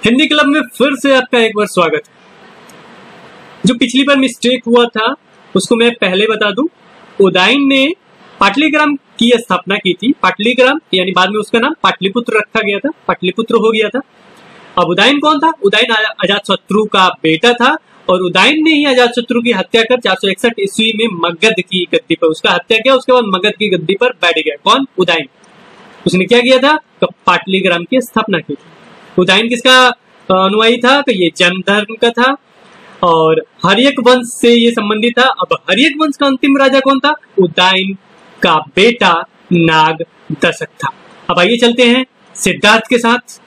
Hindi club में फिर से आपका एक बार स्वागत है। जो पिछली बार मिस्टेक हुआ था उसको मैं पहले बता दूं। उदयन ने पाटलिग्राम की स्थापना की थी। पाटलिग्राम यानी बाद में उसका नाम पाटलिपुत्र रखा गया था, पाटलिपुत्र हो गया था। अब उदयन कौन था? उदयन अजातशत्रु का बेटा था और उदयन ने ही अजातशत्रु की हत्या कर 461 ईस्वी में मगध की गद्दी पर उसका हत्या किया। उसके बाद मगध की गद्दी पर बैठ गया। कौन? उदयन। उसने क्या किया था? तो पाटलिग्राम की स्थापना की थी। उदयन किसका अनुयायी था? तो ये जैन धर्म का था और हर्यक वंश से ये संबंधित था। अब हर्यक वंश का अंतिम राजा कौन था? उदयन का बेटा नाग दशक था। अब आइए चलते हैं सिद्धार्थ के साथ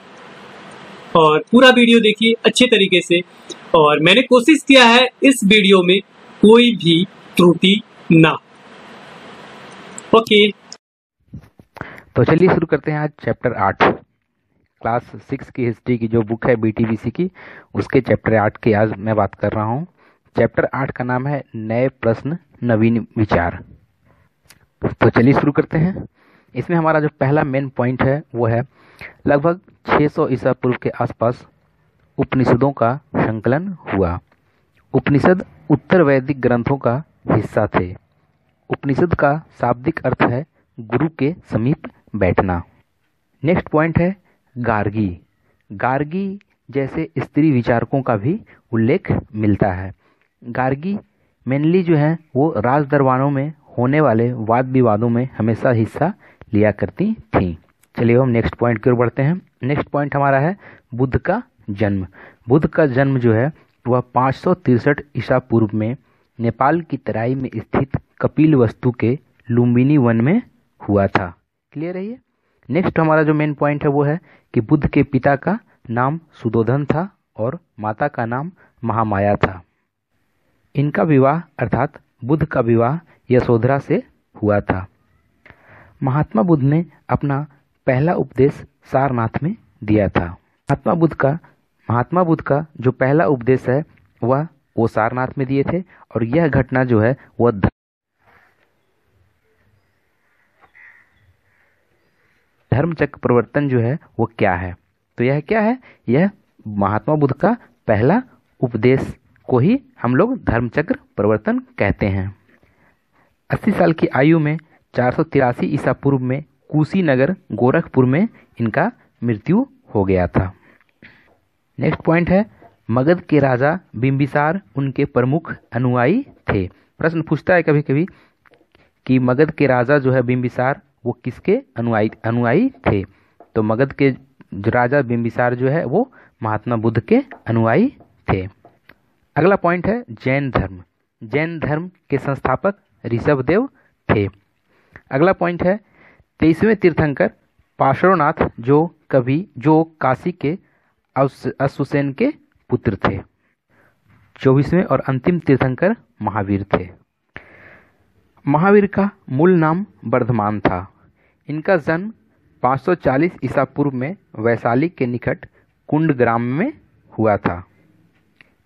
और पूरा वीडियो देखिए अच्छे तरीके से। और मैंने कोशिश किया है इस वीडियो में कोई भी त्रुटि ना। ओके, तो चलिए शुरू करते हैं आज चैप्टर 8 क्लास 6 की हिस्ट्री की जो बुक है बीटीबीसी की, उसके चैप्टर 8 की आज मैं बात कर रहा हूँ। चैप्टर 8 का नाम है नए प्रश्न नवीन विचार। तो चलिए शुरू करते हैं। इसमें हमारा जो पहला मेन पॉइंट है वो है लगभग 600 ईसा पूर्व के आसपास उपनिषदों का संकलन हुआ। उपनिषद उत्तर वैदिक ग्रंथों का हिस्सा थे। उपनिषद का शाब्दिक अर्थ है गुरु के समीप बैठना। नेक्स्ट पॉइंट है गार्गी। गार्गी जैसे स्त्री विचारकों का भी उल्लेख मिलता है। गार्गी मेनली जो है वो राज दरबारों में होने वाले वाद विवादों में हमेशा हिस्सा लिया करती थीं। चलिए हम नेक्स्ट पॉइंट की ओर बढ़ते हैं। नेक्स्ट पॉइंट हमारा है बुद्ध का जन्म। बुद्ध का जन्म जो है वह 563 ईसा पूर्व में नेपाल की तराई में स्थित कपिलवस्तु के लुम्बिनी वन में हुआ था। क्लियर है ये? नेक्स्ट हमारा जो मेन पॉइंट है वो है कि बुद्ध के पिता का नाम सुदोधन था और माता का नाम महामाया था। इनका विवाह अर्थात बुद्ध का विवाह यशोधरा से हुआ था। महात्मा बुद्ध ने अपना पहला उपदेश सारनाथ में दिया था। महात्मा बुद्ध का जो पहला उपदेश है वह वो सारनाथ में दिए थे और यह घटना जो है वह धर्मचक्र प्रवर्तन जो है वो क्या है? तो यह क्या है? यह महात्मा बुद्ध का पहला उपदेश को ही हम लोग धर्मचक्र प्रवर्तन कहते हैं। 80 साल की आयु में 483 ईसा पूर्व में कुशीनगर गोरखपुर में इनका मृत्यु हो गया था। नेक्स्ट पॉइंट है मगध के राजा बिंबिसार उनके प्रमुख अनुयायी थे। प्रश्न पूछता है कभी कभी कि मगध के राजा जो है बिंबिसार वो किसके अनुयायी थे? तो मगध के राजा बिंबिसार जो है वो महात्मा बुद्ध के अनुयायी थे। अगला पॉइंट है जैन धर्म। जैन धर्म के संस्थापक ऋषभदेव थे। अगला पॉइंट है 23वें तीर्थंकर पार्श्वनाथ जो काशी के अश्वसेन के पुत्र थे। 24वें और अंतिम तीर्थंकर महावीर थे। महावीर का मूल नाम वर्धमान था। इनका जन्म 540 ईसा पूर्व में वैशाली के निकट कुंड ग्राम में हुआ था।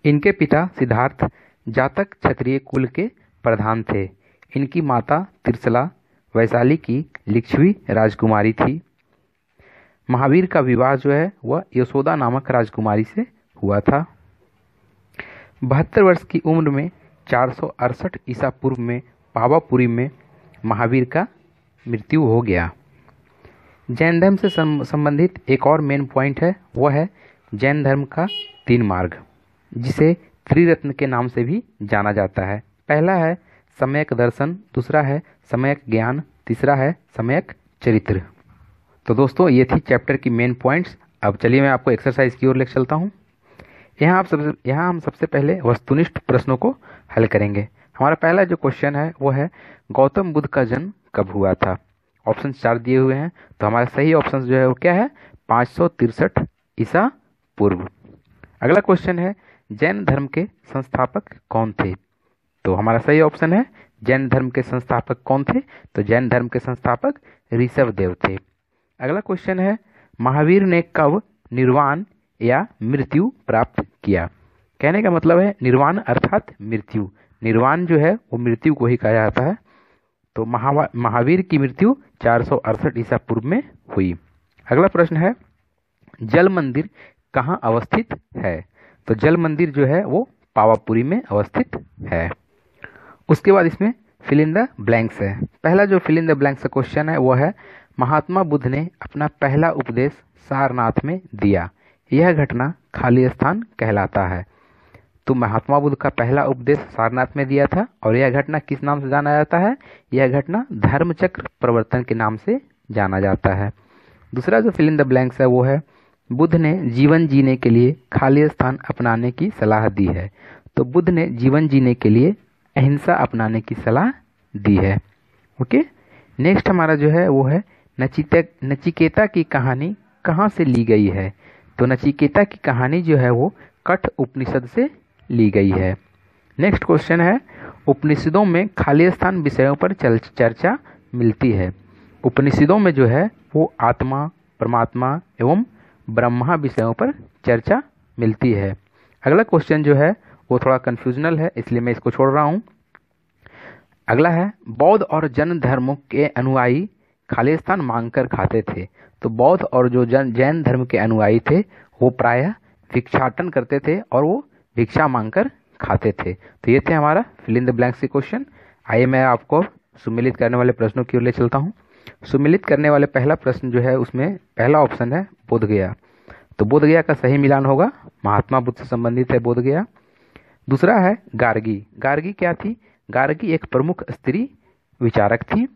इनके पिता सिद्धार्थ जातक क्षत्रिय कुल के प्रधान थे। इनकी माता तिरसला वैशाली की लिच्छवी राजकुमारी थी। महावीर का विवाह जो है वह यशोदा नामक राजकुमारी से हुआ था। 72 वर्ष की उम्र में 468 ईसा पूर्व में पावापुरी में महावीर का मृत्यु हो गया। जैन धर्म से संबंधित एक और मेन पॉइंट है वह है जैन धर्म का 3 मार्ग, जिसे त्रिरत्न के नाम से भी जाना जाता है। पहला है सम्यक दर्शन, दूसरा है सम्यक ज्ञान, तीसरा है सम्यक चरित्र। तो दोस्तों ये थी चैप्टर की मेन पॉइंट्स। अब चलिए मैं आपको एक्सरसाइज की ओर लेकर चलता हूँ। यहाँ हम सबसे पहले वस्तुनिष्ठ प्रश्नों को हल करेंगे। हमारा पहला जो क्वेश्चन है वो है गौतम बुद्ध का जन्म कब हुआ था? ऑप्शन 4 दिए हुए हैं। तो हमारा सही ऑप्शन जो है वो क्या है? 563 ईसा पूर्व। अगला क्वेश्चन है जैन धर्म के संस्थापक कौन थे? तो हमारा सही ऑप्शन है जैन धर्म के संस्थापक कौन थे? तो जैन धर्म के संस्थापक ऋषभदेव थे। अगला क्वेश्चन है महावीर ने कब निर्वाण या मृत्यु प्राप्त किया? कहने का मतलब है निर्वाण अर्थात मृत्यु। निर्वाण जो है वो मृत्यु को ही कहा जाता है। तो महावीर की मृत्यु 468 ईसा पूर्व में हुई। अगला प्रश्न है जल मंदिर कहाँ अवस्थित है? तो जल मंदिर जो है वो पावापुरी में अवस्थित है। उसके बाद इसमें फिल इन द ब्लैंक्स है। पहला जो फिल इन द ब्लैंक्स का क्वेश्चन है वो है, महात्मा बुद्ध ने अपना पहला उपदेश सारनाथ में दिया, यह घटना खाली स्थान कहलाता है। तो महात्मा बुद्ध का पहला उपदेश सारनाथ में दिया था और यह घटना किस नाम से जाना जाता है? यह घटना धर्मचक्र प्रवर्तन के नाम से जाना जाता है। दूसरा जो फिल इन द ब्लैंक्स है वो है, बुद्ध ने जीवन जीने के लिए खाली स्थान अपनाने की सलाह दी है। तो बुद्ध ने जीवन जीने के लिए अहिंसा अपनाने की सलाह दी है। ओके, नेक्स्ट हमारा जो है वो है, नचिकेता की कहानी कहाँ से ली गई है? तो नचिकेता की कहानी जो है वो कठ उपनिषद से ली गई है। नेक्स्ट क्वेश्चन है, उपनिषदों में खाली स्थान विषयों पर चर्चा मिलती है। उपनिषदों में जो है वो आत्मा, परमात्मा एवं ब्रह्मा विषयों पर चर्चा मिलती है। अगला क्वेश्चन जो है वो थोड़ा कंफ्यूजनल है, इसलिए मैं इसको छोड़ रहा हूँ। अगला है, बौद्ध और जैन धर्मों के अनुयायी खाली स्थान मांगकर खाते थे। तो बौद्ध और जो जैन धर्म के अनुयायी थे वो प्रायः भिक्षाटन करते थे और वो भिक्षा मांगकर खाते थे। तो ये थे हमारा फिल इन द ब्लैंक्स के क्वेश्चन। आइए मैं आपको सुमेलित करने वाले प्रश्नों की ओर ले चलता हूँ। सुमेलित करने वाले पहला प्रश्न जो है उसमें पहला ऑप्शन है बोध गया। तो बोध गया का सही मिलान होगा, महात्मा बुद्ध से संबंधित है बोध गया। दूसरा है गार्गी। गार्गी क्या थी? गार्गी एक प्रमुख स्त्री विचारक थी।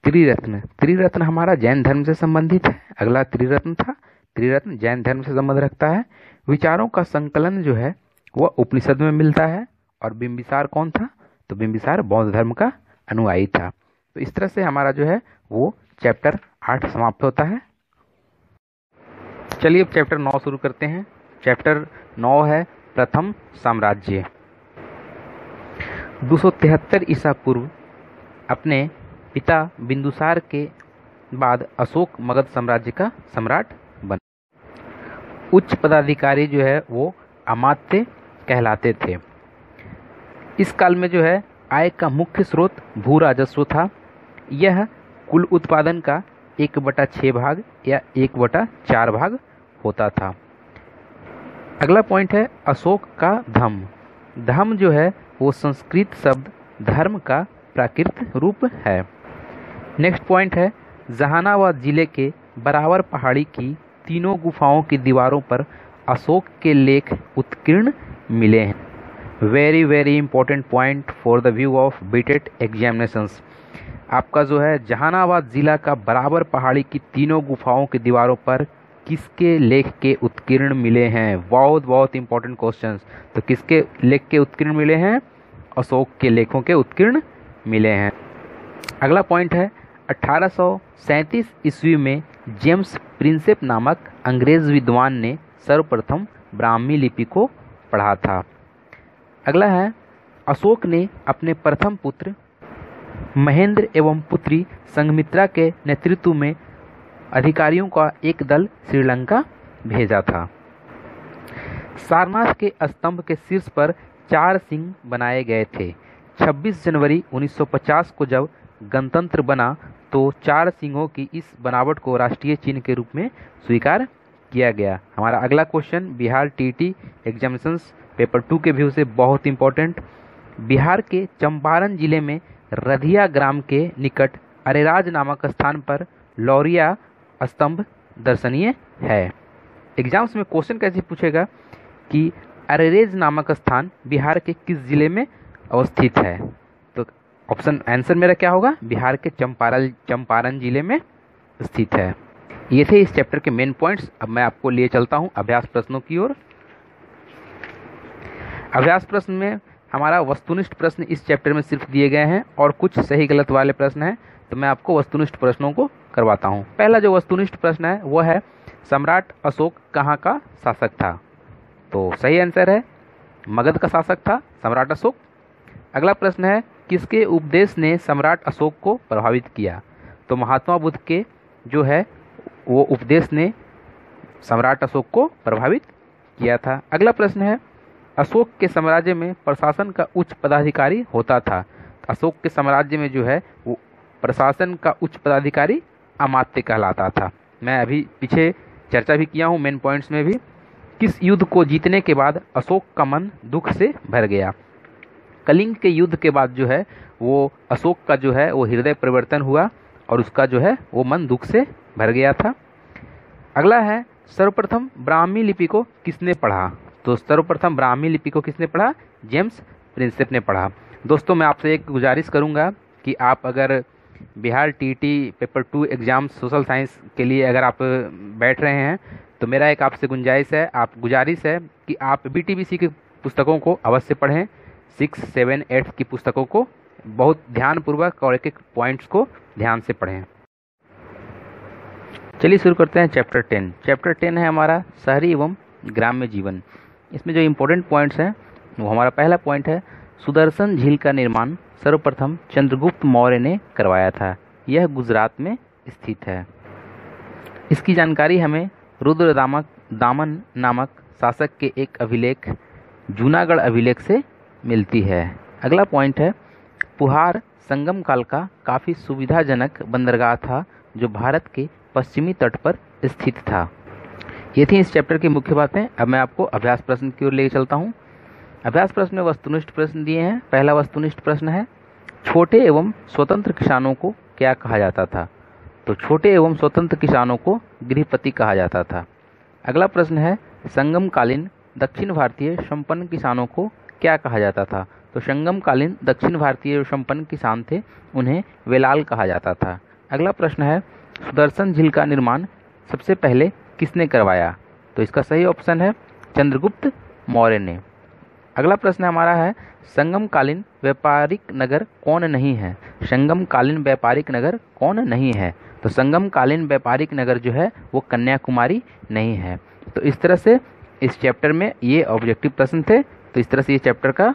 त्रिरत्न, त्रिरत्न हमारा जैन धर्म से संबंधित है। अगला त्रिरत्न था, त्रिरत्न जैन धर्म से संबंध रखता है। विचारों का संकलन जो है वह उपनिषद में मिलता है। और बिंबिसार कौन था? तो बिंबिसार बौद्ध धर्म का अनुयायी था। तो इस तरह से हमारा जो है वो चैप्टर 8 समाप्त होता है। चलिए अब चैप्टर 9 शुरू करते हैं। चैप्टर 9 है प्रथम साम्राज्य। 273 ईसा पूर्व अपने पिता बिंदुसार के बाद अशोक मगध साम्राज्य का सम्राट बना। उच्च पदाधिकारी जो है वो अमात्य कहलाते थे। इस काल में जो है आय का मुख्य स्रोत भू राजस्व था। यह कुल उत्पादन का 1/6 भाग या 1/4 भाग होता था। अगला पॉइंट है अशोक का धम्म। धम्म जो है वो संस्कृत शब्द धर्म का प्राकृत रूप है। नेक्स्ट पॉइंट है जहानाबाद जिले के बराबर पहाड़ी की तीनों गुफाओं की दीवारों पर अशोक के लेख उत्कीर्ण मिले हैं। Very very important point for the view of बीटेट examinations. आपका जो है जहानाबाद जिला का बराबर पहाड़ी की तीनों गुफाओं की दीवारों पर किसके लेख के उत्कीर्ण मिले हैं? बहुत बहुत इंपॉर्टेंट क्वेश्चंस। तो किसके लेख के उत्कीर्ण मिले हैं? अशोक के लेखों के उत्कीर्ण मिले हैं। अगला पॉइंट है 1837 ईस्वी में जेम्स प्रिंसेप नामक अंग्रेज विद्वान ने सर्वप्रथम ब्राह्मी लिपि को पढ़ा था। अगला है अशोक ने अपने प्रथम पुत्र महेंद्र एवं पुत्री संघमित्रा के नेतृत्व में अधिकारियों का एक दल श्रीलंका भेजा था। सारनाथ के स्तंभ के शीर्ष पर 4 सिंह बनाए गए थे। 26 जनवरी 1950 को जब गणतंत्र बना तो 4 सिंहों की इस बनावट को राष्ट्रीय चिन्ह के रूप में स्वीकार किया गया। हमारा अगला question Bihar TT examinations paper 2 के व्यू से बहुत इंपॉर्टेंट। बिहार के चंपारण जिले में रधिया ग्राम के निकट अरेराज नामक स्थान पर लौरिया स्तंभ दर्शनीय है। एग्जाम्स में क्वेश्चन कैसे पूछेगा कि अरेरेज नामक स्थान बिहार के किस जिले में अवस्थित है? तो ऑप्शन आंसर मेरा क्या होगा? बिहार के चंपारण जिले में स्थित है। ये थे इस चैप्टर के मेन पॉइंट्स। अब मैं आपको लिए चलता हूँ अभ्यास प्रश्नों की ओर। अभ्यास प्रश्न में हमारा वस्तुनिष्ठ प्रश्न इस चैप्टर में सिर्फ दिए गए हैं और कुछ सही गलत वाले प्रश्न हैं। तो मैं आपको वस्तुनिष्ठ प्रश्नों को करवाता हूँ। पहला जो वस्तुनिष्ठ प्रश्न है वह है सम्राट अशोक कहाँ का शासक था? तो सही आंसर है मगध का शासक था सम्राट अशोक। अगला प्रश्न है किसके उपदेश ने सम्राट अशोक को प्रभावित किया? तो महात्मा बुद्ध के जो है वो उपदेश ने सम्राट अशोक को प्रभावित किया था। अगला प्रश्न है अशोक के साम्राज्य में प्रशासन का उच्च पदाधिकारी होता था। अशोक के साम्राज्य में जो है वो प्रशासन का उच्च पदाधिकारी अमात्य कहलाता था। मैं अभी पीछे चर्चा भी किया हूँ मेन पॉइंट्स में भी। किस युद्ध को जीतने के बाद अशोक का मन दुख से भर गया? कलिंग के युद्ध के बाद जो है वो अशोक का जो है वो हृदय परिवर्तन हुआ और उसका जो है वो मन दुख से भर गया था। अगला है, सर्वप्रथम ब्राह्मी लिपि को किसने पढ़ा? तो सर्वप्रथम ब्राह्मी लिपि को किसने पढ़ा? जेम्स प्रिंसेप ने पढ़ा। दोस्तों, मैं आपसे एक गुजारिश करूंगा कि आप अगर Bihar TT paper 2 exam social science के लिए अगर आप बैठ रहे हैं तो मेरा एक आपसे गुजारिश है कि आप बीटीबीसी की पुस्तकों को अवश्य पढ़ें। 6, 7, 8 की पुस्तकों को बहुत ध्यानपूर्वक और एक एक पॉइंट्स को ध्यान से पढ़ें। चलिए शुरू करते हैं चैप्टर 10। चैप्टर 10 है हमारा शहरी एवं ग्राम्य जीवन। इसमें जो इम्पोर्टेंट पॉइंट्स हैं वो हमारा पहला पॉइंट है, सुदर्शन झील का निर्माण सर्वप्रथम चंद्रगुप्त मौर्य ने करवाया था। यह गुजरात में स्थित है। इसकी जानकारी हमें रुद्र दामन नामक शासक के एक अभिलेख जूनागढ़ अभिलेख से मिलती है। अगला पॉइंट है, पुहार संगम काल का काफ़ी सुविधाजनक बंदरगाह था जो भारत के पश्चिमी तट पर स्थित था। ये थी इस चैप्टर की मुख्य बातें। अब मैं आपको अभ्यास प्रश्न की ओर ले चलता हूँ। अभ्यास प्रश्न में वस्तुनिष्ठ प्रश्न दिए हैं। पहला वस्तुनिष्ठ प्रश्न है, छोटे एवं स्वतंत्र किसानों को क्या कहा जाता था? तो छोटे एवं स्वतंत्र किसानों को गृहपति कहा जाता था। अगला प्रश्न है, संगमकालीन दक्षिण भारतीय संपन्न किसानों को क्या कहा जाता था? तो संगमकालीन दक्षिण भारतीय संपन्न किसान थे, उन्हें वेलाल कहा जाता था। अगला प्रश्न है, सुदर्शन झील का निर्माण सबसे पहले किसने करवाया? तो इसका सही ऑप्शन है चंद्रगुप्त मौर्य ने। अगला प्रश्न हमारा है, संगमकालीन व्यापारिक नगर कौन नहीं है? संगमकालीन व्यापारिक नगर कौन नहीं है? तो संगमकालीन व्यापारिक नगर जो है वो कन्याकुमारी नहीं है। तो इस तरह से इस चैप्टर में ये ऑब्जेक्टिव प्रश्न थे। तो इस तरह से ये चैप्टर का,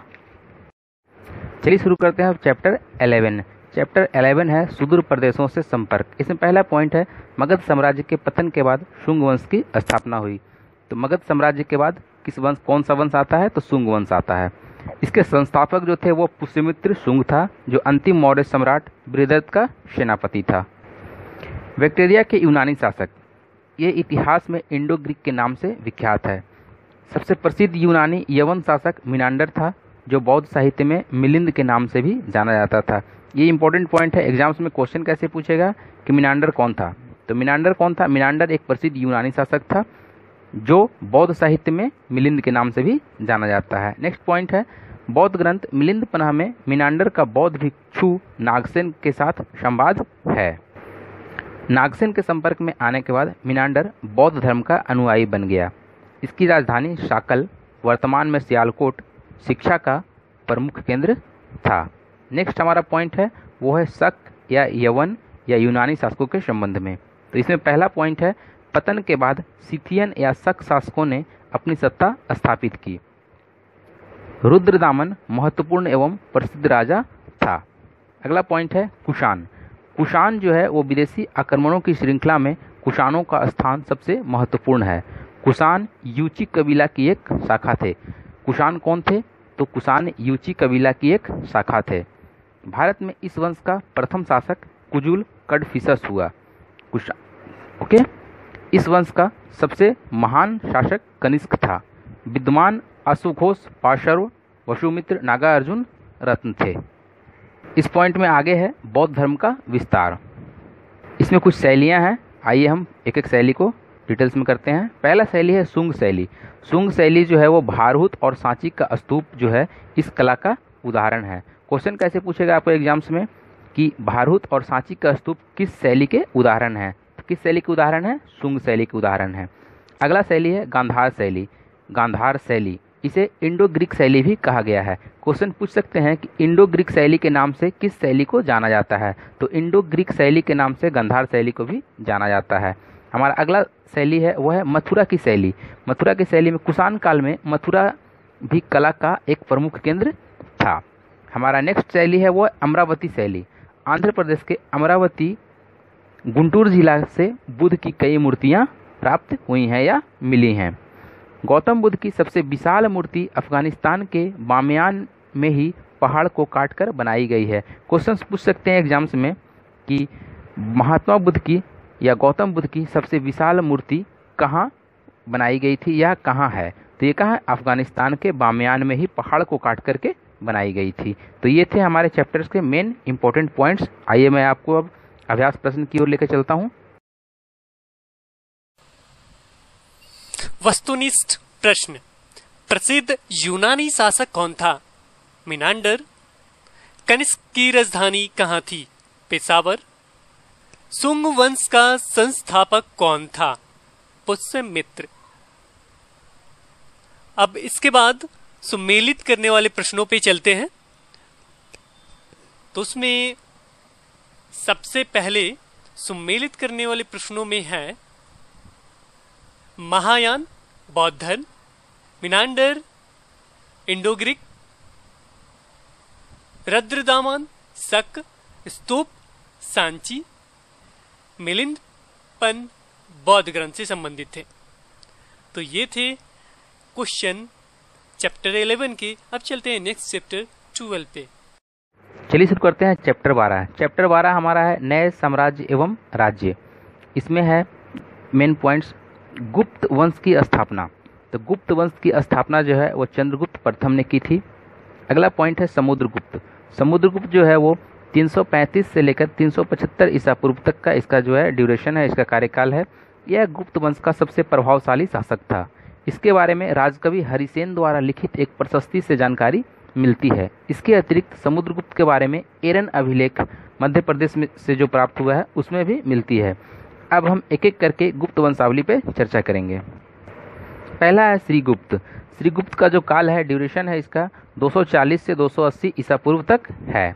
चलिए शुरू करते हैं चैप्टर 11। चैप्टर 11 है सुदूर प्रदेशों से संपर्क। इसमें पहला पॉइंट है, मगध साम्राज्य के पतन के बाद शुंग वंश की स्थापना हुई। तो मगध साम्राज्य के बाद कौन सा वंश आता है? तो शुंग वंश आता है। इसके संस्थापक जो थे वो पुष्यमित्र शुंग था, जो अंतिम मौर्य सम्राट बृहद्रथ का सेनापति था। बैक्टीरिया के यूनानी शासक, ये इतिहास में इंडो ग्रीक के नाम से विख्यात है। सबसे प्रसिद्ध यूनानी यवन शासक मिनांडर था, जो बौद्ध साहित्य में मिलिंद के नाम से भी जाना जाता था। ये इंपॉर्टेंट पॉइंट है। एग्जाम्स में क्वेश्चन कैसे पूछेगा कि मिनांडर कौन था? तो मिनांडर कौन था? मिनांडर एक प्रसिद्ध यूनानी शासक था जो बौद्ध साहित्य में मिलिंद के नाम से भी जाना जाता है। नेक्स्ट पॉइंट है, बौद्ध ग्रंथ मिलिंद पन्हा में मिनांडर का बौद्ध भिक्षु नागसेन के साथ संवाद है। नागसेन के संपर्क में आने के बाद मिनांडर बौद्ध धर्म का अनुयायी बन गया। इसकी राजधानी शाकल, वर्तमान में सियालकोट, शिक्षा का प्रमुख केंद्र था। नेक्स्ट हमारा पॉइंट है वो है शक या यवन या यूनानी शासकों के संबंध में। तो इसमें पहला पॉइंट है, पतन के बाद सिथियन या शक शासकों ने अपनी सत्ता स्थापित की। रुद्रदामन महत्वपूर्ण एवं प्रसिद्ध राजा था। अगला पॉइंट है कुषाण। कुषाण जो है वो विदेशी आक्रमणों की श्रृंखला में कुषाणों का स्थान सबसे महत्वपूर्ण है। कुषाण यूची कबीला की एक शाखा थे। कुषाण कौन थे? तो कुषाण यूची कबीला की एक शाखा थे। भारत में इस वंश का प्रथम शासक कुजुल कडफिसस हुआ। ओके, इस वंश का सबसे महान शासक कनिष्क था। विद्वान अश्वघोष, पाशर्व, वसुमित्र, नागार्जुन रत्न थे। इस पॉइंट में आगे है बौद्ध धर्म का विस्तार। इसमें कुछ शैलियां हैं, आइए हम एक एक शैली को डिटेल्स में करते हैं। पहला शैली है शुंग शैली। शुंग शैली जो है वो भारहूत और सांची का स्तूप जो है इस कला का उदाहरण है। क्वेश्चन कैसे पूछेगा आपको एग्जाम्स में कि भारहूत और सांची का स्तूप किस शैली के उदाहरण है? तो किस शैली के उदाहरण है? शुंग शैली के उदाहरण है। अगला शैली है गांधार शैली। गांधार शैली, इसे इंडो ग्रीक शैली भी कहा गया है। क्वेश्चन पूछ सकते हैं कि इंडो ग्रीक शैली के नाम से किस शैली को जाना जाता है? तो इंडो ग्रीक शैली के नाम से गांधार शैली को भी जाना जाता है। हमारा अगला शैली है वह है मथुरा की शैली। मथुरा की शैली में कुषाण काल में मथुरा भी कला का एक प्रमुख केंद्र था। हमारा नेक्स्ट शैली है वो अमरावती शैली। आंध्र प्रदेश के अमरावती गुंटूर जिला से बुद्ध की कई मूर्तियां प्राप्त हुई हैं या मिली हैं। गौतम बुद्ध की सबसे विशाल मूर्ति अफगानिस्तान के बामियान में ही पहाड़ को काटकर बनाई गई है। क्वेश्चंस पूछ सकते हैं एग्जाम्स में कि महात्मा बुद्ध की या गौतम बुद्ध की सबसे विशाल मूर्ति कहाँ बनाई गई थी, यह कहाँ है? तो ये कहाँ? अफगानिस्तान के बामियान में ही पहाड़ को काट करके बनाई गई थी। तो ये थे हमारे चैप्टर्स के मेन इंपॉर्टेंट पॉइंट्स। आइए मैं आपको अब अभ्यास प्रश्न की ओर लेकर चलता हूँ। वस्तुनिष्ठ प्रश्न। प्रसिद्ध यूनानी शासक कौन था? मिनांडर। कनिष्क की राजधानी कहाँ थी? पेशावर। सुंग वंश का संस्थापक कौन था? पुष्यमित्र। अब इसके बाद सुमेलित करने वाले प्रश्नों पे चलते हैं। तो उसमें सबसे पहले सुमेलित करने वाले प्रश्नों में है महायान, बौद्ध धर्म, मिनांडर, इंडो ग्रीक, रद्रदामन, शक, स्तूप, सांची, मिलिंद, पन बौद्ध ग्रंथ से संबंधित थे। तो ये थे क्वेश्चन चैप्टर 11 के। अब चलते हैं नेक्स्ट चैप्टर 12 पे। चलिए शुरू करते हैं चैप्टर 12। चैप्टर 12 हमारा है नए साम्राज्य एवं राज्य। इसमें है मेन पॉइंट्स गुप्त वंश की स्थापना। तो गुप्त वंश की स्थापना जो है वो चंद्रगुप्त प्रथम ने की थी। अगला पॉइंट है समुद्रगुप्त। समुद्रगुप्त जो है वो 335 से लेकर 375 ईसा पूर्व तक का इसका जो है ड्यूरेशन है, इसका कार्यकाल है। यह गुप्त वंश का सबसे प्रभावशाली शासक था। इसके बारे में राजकवि हरिसेन द्वारा लिखित एक प्रशस्ति से जानकारी मिलती है। इसके अतिरिक्त समुद्रगुप्त के बारे में एरन अभिलेख मध्य प्रदेश में से जो प्राप्त हुआ है उसमें भी मिलती है। अब हम एक एक करके गुप्त वंशावली पे चर्चा करेंगे। पहला है श्रीगुप्त। श्रीगुप्त का जो काल है, ड्यूरेशन है इसका 240 से 280 ईसा पूर्व तक है।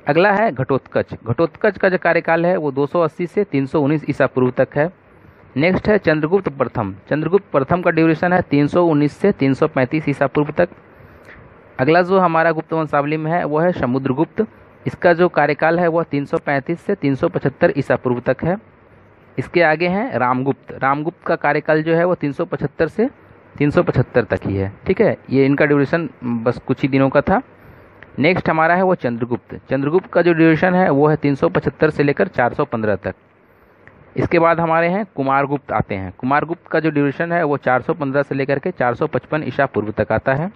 अगला है घटोत्कच। घटोत्कच का जो कार्यकाल है वो 280 से 319 ईसा पूर्व तक है। नेक्स्ट है चंद्रगुप्त प्रथम। चंद्रगुप्त प्रथम का ड्यूरेशन है 319 से 335 ईसा पूर्व तक। अगला जो हमारा गुप्त वंशावली में है वो है समुद्रगुप्त। इसका जो कार्यकाल है वह 335 से 375 ईसा पूर्व तक है। इसके आगे हैं रामगुप्त। रामगुप्त का कार्यकाल जो है वो 375 से 375 तक ही है। ठीक है, ये इनका ड्यूरेशन बस कुछ ही दिनों का था। नेक्स्ट हमारा है वो चंद्रगुप्त। चंद्रगुप्त का जो ड्यूरेशन है वो है 375 से लेकर 415 तक। इसके बाद हमारे हैं कुमारगुप्त आते हैं। कुमारगुप्त का जो ड्यूरेशन है वो 415 से लेकर के 455 ईसा पूर्व तक आता है।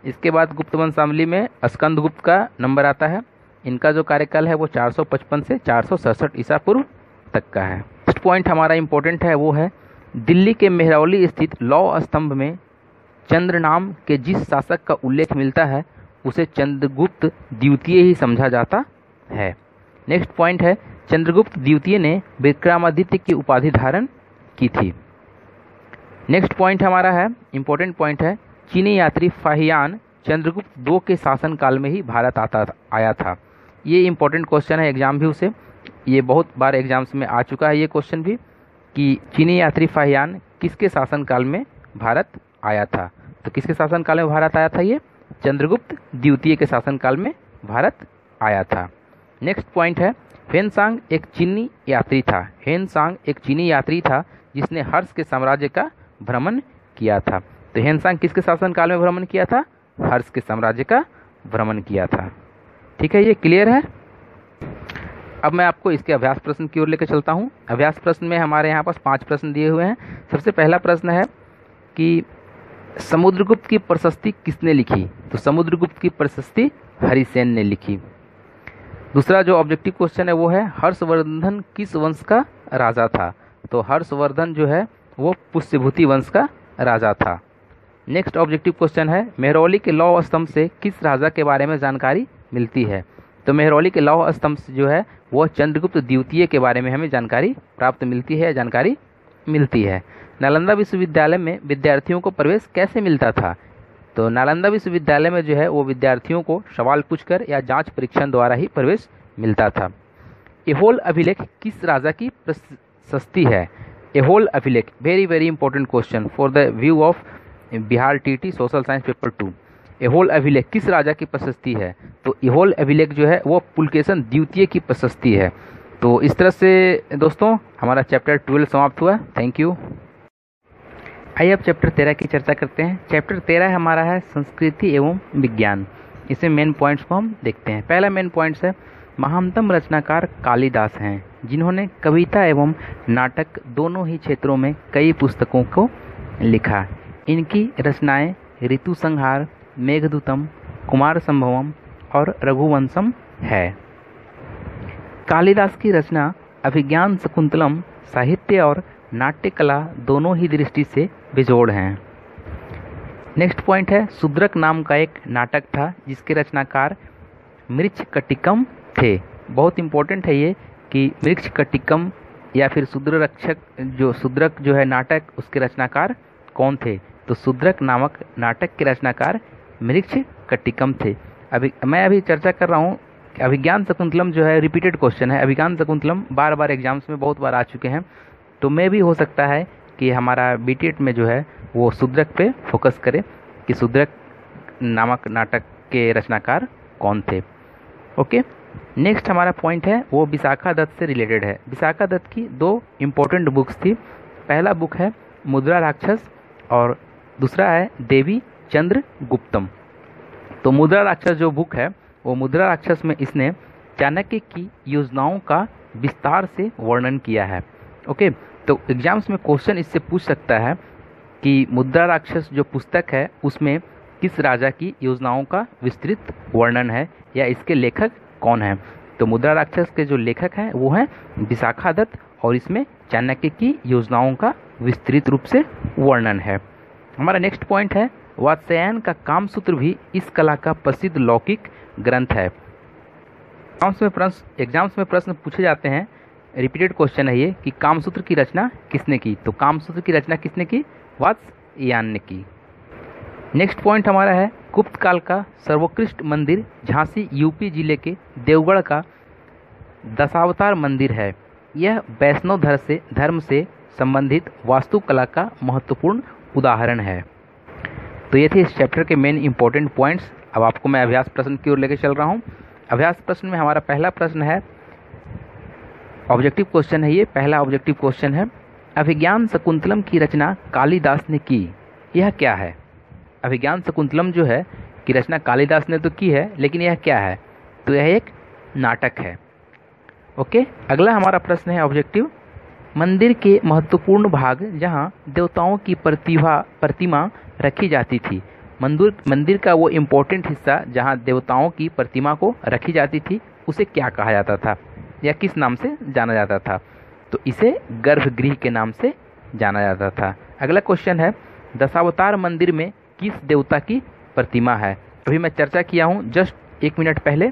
इसके बाद गुप्त वंशावली में स्कंदगुप्त का नंबर आता है। इनका जो कार्यकाल है वो 455 से 467 ईसा पूर्व तक का है। नेक्स्ट पॉइंट हमारा इंपॉर्टेंट है वो है दिल्ली के मेहरौली स्थित लौह स्तंभ में चंद्र नाम के जिस शासक का उल्लेख मिलता है उसे चंद्रगुप्त द्वितीय ही समझा जाता है। नेक्स्ट पॉइंट है चंद्रगुप्त द्वितीय ने विक्रमादित्य की उपाधि धारण की थी। नेक्स्ट पॉइंट हमारा है इंपॉर्टेंट पॉइंट है चीनी यात्री फाहियान चंद्रगुप्त II के शासनकाल में ही भारत आया था। ये इंपॉर्टेंट क्वेश्चन है, एग्जाम भी उसे ये बहुत बार एग्जाम्स में आ चुका है ये क्वेश्चन भी कि चीनी यात्री फाहियान किसके शासनकाल में भारत आया था। तो किसके शासनकाल में भारत आया था? ये चंद्रगुप्त द्वितीय के शासनकाल में भारत आया था। नेक्स्ट पॉइंट है हेनसांग एक चीनी यात्री था। हेनसांग एक चीनी यात्री था जिसने हर्ष के साम्राज्य का भ्रमण किया था। तो हेनसांग किसके शासनकाल में भ्रमण किया था? हर्ष के साम्राज्य का भ्रमण किया था। ठीक है, ये क्लियर है। अब मैं आपको इसके अभ्यास प्रश्न की ओर लेकर चलता हूँ। अभ्यास प्रश्न में हमारे यहाँ पास 5 प्रश्न दिए हुए हैं। सबसे पहला प्रश्न है कि समुद्रगुप्त की प्रशस्ति किसने लिखी? तो समुद्रगुप्त की प्रशस्ति हरिसेन ने लिखी। दूसरा जो ऑब्जेक्टिव क्वेश्चन है वो है हर्षवर्धन किस वंश का राजा था? तो हर्षवर्धन जो है वो पुष्यभूति वंश का राजा था। नेक्स्ट ऑब्जेक्टिव क्वेश्चन है मेहरौली के लौह स्तंभ से किस राजा के बारे में जानकारी मिलती है? तो मेहरौली के लौह स्तंभ जो है वो चंद्रगुप्त द्वितीय के बारे में हमें जानकारी प्राप्त मिलती है, जानकारी मिलती है। नालंदा विश्वविद्यालय में विद्यार्थियों को प्रवेश कैसे मिलता था? तो नालंदा विश्वविद्यालय में जो है वो विद्यार्थियों को सवाल पूछकर या जांच परीक्षण द्वारा ही प्रवेश मिलता था। एहोल अभिलेख किस राजा की प्रशस्ति है? एहोल अभिलेख very very important question for the view of Bihar TT social science paper 2। Aihole अभिलेख किस राजा की प्रशस्ति है? तो एहोल अभिलेख जो है वो पुलकेशन द्वितीय की प्रशस्ति है। तो इस तरह से दोस्तों हमारा चैप्टर 12 समाप्त हुआ। Thank you. आइए अब चैप्टर 13 की चर्चा करते हैं। चैप्टर 13 हमारा है संस्कृति एवं विज्ञान। इसमें मेन पॉइंट्स को हम देखते हैं। पहला मेन पॉइंट्स है महानतम रचनाकार कालिदास हैं जिन्होंने कविता एवं नाटक दोनों ही क्षेत्रों में कई पुस्तकों को लिखा। इनकी रचनाएं ऋतु संहार, मेघदूतम, कुमार संभवम और रघुवंशम है। कालिदास की रचना अभिज्ञान शकुंतलम साहित्य और नाट्य कला दोनों ही दृष्टि से बेजोड़ हैं। नेक्स्ट पॉइंट है, शूद्रक नाम का एक नाटक था जिसके रचनाकार मृच्छकटिकम थे। बहुत इंपॉर्टेंट है ये कि मृच्छकटिकम या फिर शूद्रक जो है नाटक, उसके रचनाकार कौन थे। तो शूद्रक नामक नाटक के रचनाकार मृच्छकटिकम थे। मैं अभी चर्चा कर रहा हूँ, अभिज्ञान शकुंतलम जो है रिपीटेड क्वेश्चन है। अभिज्ञान शकुंतलम बार बार एग्जाम्स में बहुत बार आ चुके हैं, तो मैं भी हो सकता है कि हमारा बीटीएट में जो है वो शूद्रक पे फोकस करे कि शूद्रक नामक नाटक के रचनाकार कौन थे। ओके, नेक्स्ट हमारा पॉइंट है वो विशाखा दत्त से रिलेटेड है। विशाखा दत्त की दो इम्पोर्टेंट बुक्स थी। पहला बुक है मुद्रा राक्षस और दूसरा है देवी चंद्रगुप्तम। तो मुद्रा राक्षस जो बुक है, वो मुद्रा राक्षस में इसने चाणक्य की योजनाओं का विस्तार से वर्णन किया है। ओके, तो एग्जाम्स में क्वेश्चन इससे पूछ सकता है कि मुद्रा राक्षस जो पुस्तक है उसमें किस राजा की योजनाओं का विस्तृत वर्णन है या इसके लेखक कौन है। तो मुद्रा राक्षस के जो लेखक हैं वो हैं विशाखा दत्त और इसमें चाणक्य की योजनाओं का विस्तृत रूप से वर्णन है। हमारा नेक्स्ट पॉइंट है, वात्स्यायन का कामसूत्र भी इस कला का प्रसिद्ध लौकिक ग्रंथ है। एग्जाम्स में प्रश्न पूछे जाते हैं, रिपीटेड क्वेश्चन है ये कि कामसूत्र की रचना किसने की। तो कामसूत्र की रचना किसने की? वात्स्यायन ने की। नेक्स्ट पॉइंट हमारा है, गुप्त काल का सर्वोत्कृष्ट मंदिर झांसी यूपी जिले के देवगढ़ का दशावतार मंदिर है। यह वैष्णव धर्म से संबंधित वास्तुकला का महत्वपूर्ण उदाहरण है। तो ये थे इस चैप्टर के मेन इंपॉर्टेंट पॉइंट्स। अब आपको मैं अभ्यास प्रश्न की ओर लेकर चल रहा हूँ। अभ्यास प्रश्न में हमारा पहला प्रश्न है, ऑब्जेक्टिव क्वेश्चन है ये, पहला ऑब्जेक्टिव क्वेश्चन है, अभिज्ञान शकुंतलम की रचना कालिदास ने की, यह क्या है? अभिज्ञान शकुंतलम जो है की रचना कालिदास ने तो की है, लेकिन यह क्या है? तो यह एक नाटक है। ओके, अगला हमारा प्रश्न है ऑब्जेक्टिव, मंदिर के महत्वपूर्ण भाग जहां देवताओं की प्रतिमा रखी जाती थी, मंदिर का वो इम्पोर्टेंट हिस्सा जहां देवताओं की प्रतिमा को रखी जाती थी उसे क्या कहा जाता था या किस नाम से जाना जाता था? तो इसे गर्भगृह के नाम से जाना जाता था। अगला क्वेश्चन है, दशावतार मंदिर में किस देवता की प्रतिमा है? अभी मैं चर्चा किया हूँ जस्ट 1 मिनट पहले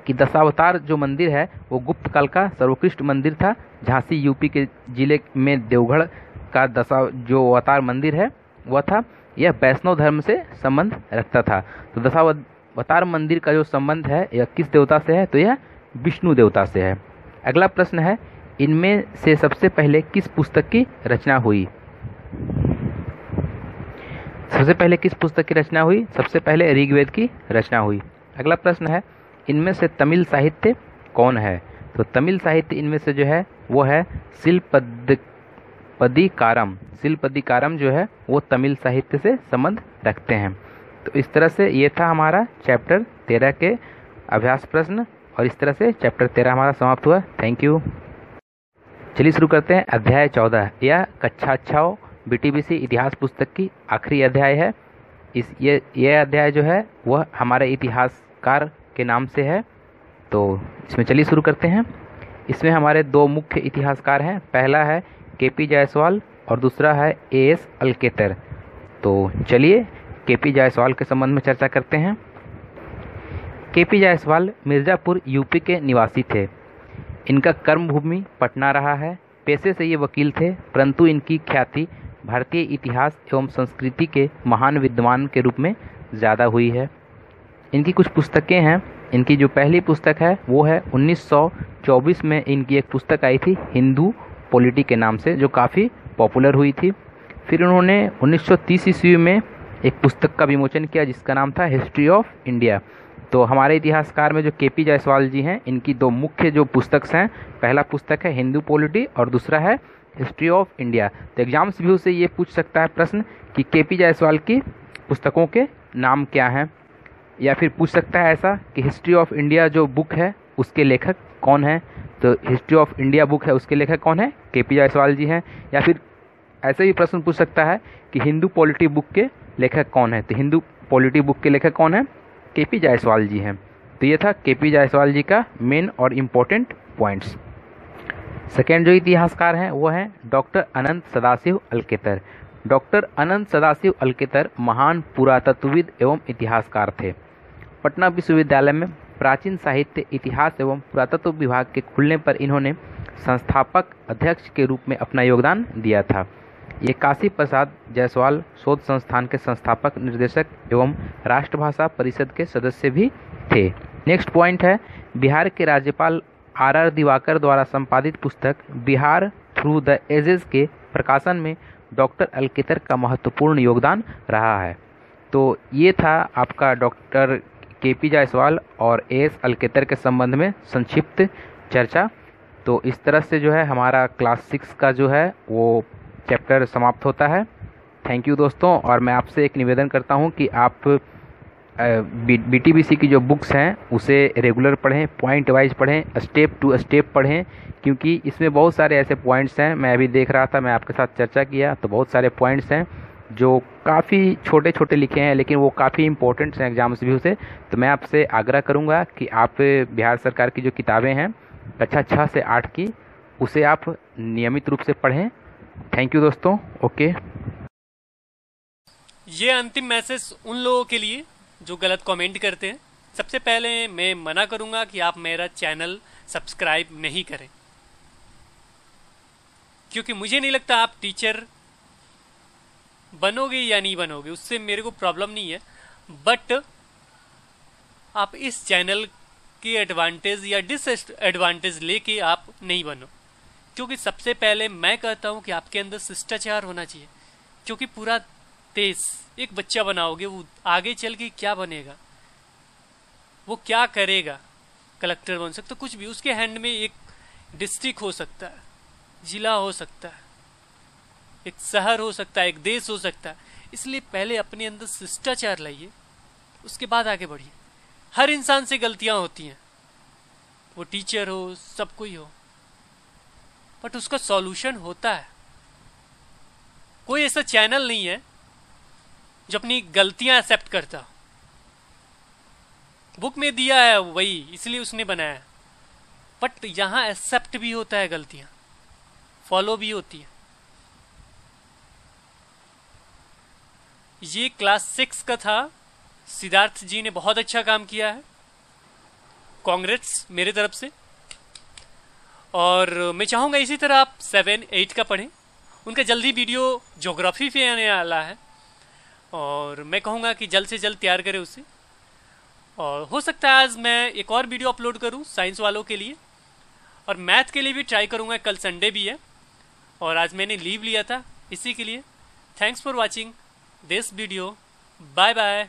कि दशावतार जो मंदिर है वो गुप्त काल का सर्वोत्कृष्ट मंदिर था। झांसी यूपी के जिले में देवगढ़ का जो अवतार मंदिर है वह था। यह वैष्णव धर्म से संबंध रखता था। तो दशावतार मंदिर का जो संबंध है यह किस देवता से है? तो यह विष्णु देवता से है। अगला प्रश्न है, इनमें से सबसे पहले किस पुस्तक की रचना हुई? सबसे पहले किस पुस्तक की रचना हुई? सबसे पहले ऋग्वेद की रचना हुई। अगला प्रश्न है, इनमें से तमिल साहित्य कौन है? तो तमिल साहित्य इनमें से जो है वो है शिलपदिकारम। शिलपदिकारम जो है वो तमिल साहित्य से संबंध रखते हैं। तो इस तरह से ये था हमारा चैप्टर 13 के अभ्यास प्रश्न और इस तरह से चैप्टर 13 हमारा समाप्त हुआ। Thank you. चलिए शुरू करते हैं अध्याय 14। यह कक्षा 6 बीटीबीसी इतिहास पुस्तक की आखिरी अध्याय है। ये अध्याय जो है वह हमारे इतिहासकार के नाम से है। तो इसमें चलिए शुरू करते हैं। इसमें हमारे 2 मुख्य इतिहासकार हैं, पहला है केपी जायसवाल और दूसरा है एएस अल्केतर। तो चलिए केपी जायसवाल के संबंध में चर्चा करते हैं। केपी जायसवाल मिर्ज़ापुर यूपी के निवासी थे। इनका कर्मभूमि पटना रहा है। पेशे से ये वकील थे, परंतु इनकी ख्याति भारतीय इतिहास एवं संस्कृति के महान विद्वान के रूप में ज़्यादा हुई है। इनकी कुछ पुस्तकें हैं। इनकी जो पहली पुस्तक है वो है 1924 में इनकी एक पुस्तक आई थी हिंदू पॉलिटी के नाम से, जो काफ़ी पॉपुलर हुई थी। फिर उन्होंने 1930 ईस्वी में एक पुस्तक का विमोचन किया जिसका नाम था हिस्ट्री ऑफ इंडिया। तो हमारे इतिहासकार में जो केपी जायसवाल जी हैं, इनकी 2 मुख्य जो पुस्तक हैं, पहला पुस्तक है हिंदू पॉलिटी और दूसरा है हिस्ट्री ऑफ इंडिया। तो एग्जाम्स व्यू से ये पूछ सकता है प्रश्न कि केपी जायसवाल की पुस्तकों के नाम क्या हैं, या फिर पूछ सकता है ऐसा कि हिस्ट्री ऑफ इंडिया जो बुक है उसके लेखक कौन है। तो हिस्ट्री ऑफ इंडिया बुक है उसके लेखक कौन है? केपी जायसवाल जी हैं। या फिर ऐसे भी प्रश्न पूछ सकता है कि हिंदू पॉलिटी बुक के लेखक कौन है। तो हिंदू पॉलिटी बुक के लेखक कौन है? केपी जायसवाल जी हैं। तो ये था केपी जायसवाल जी का मेन और इम्पोर्टेंट पॉइंट्स। सेकेंड जो इतिहासकार हैं वो हैं डॉक्टर अनंत सदाशिव अलकेतर। डॉक्टर अनंत सदाशिव अलकेतर महान पुरातत्वविद एवं इतिहासकार थे। पटना विश्वविद्यालय में प्राचीन साहित्य, इतिहास एवं पुरातत्व विभाग के खुलने पर इन्होंने संस्थापक अध्यक्ष के रूप में अपना योगदान दिया था। ये काशी प्रसाद जायसवाल शोध संस्थान के संस्थापक, निर्देशक एवं राष्ट्रभाषा परिषद के सदस्य भी थे। नेक्स्ट पॉइंट है बिहार के राज्यपाल आर दिवाकर द्वारा संपादित पुस्तक बिहार थ्रू द एजेस के प्रकाशन में डॉक्टर अलकेतर का महत्वपूर्ण योगदान रहा है। तो ये था आपका डॉक्टर केपी जायसवाल और एएस अलकेतर के संबंध में संक्षिप्त चर्चा। तो इस तरह से जो है हमारा क्लास 6 का जो है वो चैप्टर समाप्त होता है। थैंक यू दोस्तों। और मैं आपसे एक निवेदन करता हूँ कि आप बीटीबीसी की जो बुक्स हैं उसे रेगुलर पढ़ें, पॉइंट वाइज पढ़ें, स्टेप टू स्टेप पढ़ें, क्योंकि इसमें बहुत सारे ऐसे पॉइंट्स हैं। मैं अभी देख रहा था, मैं आपके साथ चर्चा किया तो बहुत सारे पॉइंट्स हैं जो काफ़ी छोटे छोटे लिखे हैं, लेकिन वो काफ़ी इंपॉर्टेंट हैं एग्जाम्स व्यू से। तो मैं आपसे आग्रह करूँगा कि आप बिहार सरकार की जो किताबें हैं कक्षा 6 से 8 की, उसे आप नियमित रूप से पढ़ें। थैंक यू दोस्तों। ओके, ये अंतिम मैसेज उन लोगों के लिए जो गलत कमेंट करते हैं। सबसे पहले मैं मना करूंगा कि आप मेरा चैनल सब्सक्राइब नहीं करें, क्योंकि मुझे नहीं लगता आप टीचर बनोगे या नहीं बनोगे, उससे मेरे को प्रॉब्लम नहीं है। बट आप इस चैनल की एडवांटेज या डिसएडवांटेज लेके आप नहीं बनो, क्योंकि सबसे पहले मैं कहता हूं कि आपके अंदर शिष्टाचार होना चाहिए। क्योंकि पूरा देश एक बच्चा बनाओगे, वो आगे चल के क्या बनेगा, वो क्या करेगा, कलेक्टर बन सकता, कुछ भी। उसके हैंड में एक डिस्ट्रिक्ट हो सकता है, जिला हो सकता है, एक शहर हो सकता है, एक देश हो सकता है। इसलिए पहले अपने अंदर शिष्टाचार लाइए, उसके बाद आगे बढ़िए। हर इंसान से गलतियां होती हैं, वो टीचर हो, सब कोई हो, बट उसका सॉल्यूशन होता है। कोई ऐसा चैनल नहीं है जो अपनी गलतियां एक्सेप्ट करता। बुक में दिया है वही, इसलिए उसने बनाया है, बट यहां एक्सेप्ट भी होता है गलतियां, फॉलो भी होती है। ये क्लास 6 का था। सिद्धार्थ जी ने बहुत अच्छा काम किया है, कांग्रेट्स मेरे तरफ से। और मैं चाहूंगा इसी तरह आप 7, 8 का पढ़ें। उनका जल्दी वीडियो ज्योग्राफी पे आने वाला है, और मैं कहूँगा कि जल्द से जल्द तैयार करें उसे। और हो सकता है आज मैं एक और वीडियो अपलोड करूँ साइंस वालों के लिए, और मैथ के लिए भी ट्राई करूँगा। कल संडे भी है और आज मैंने लीव लिया था इसी के लिए। Thanks for watching this video. Bye bye.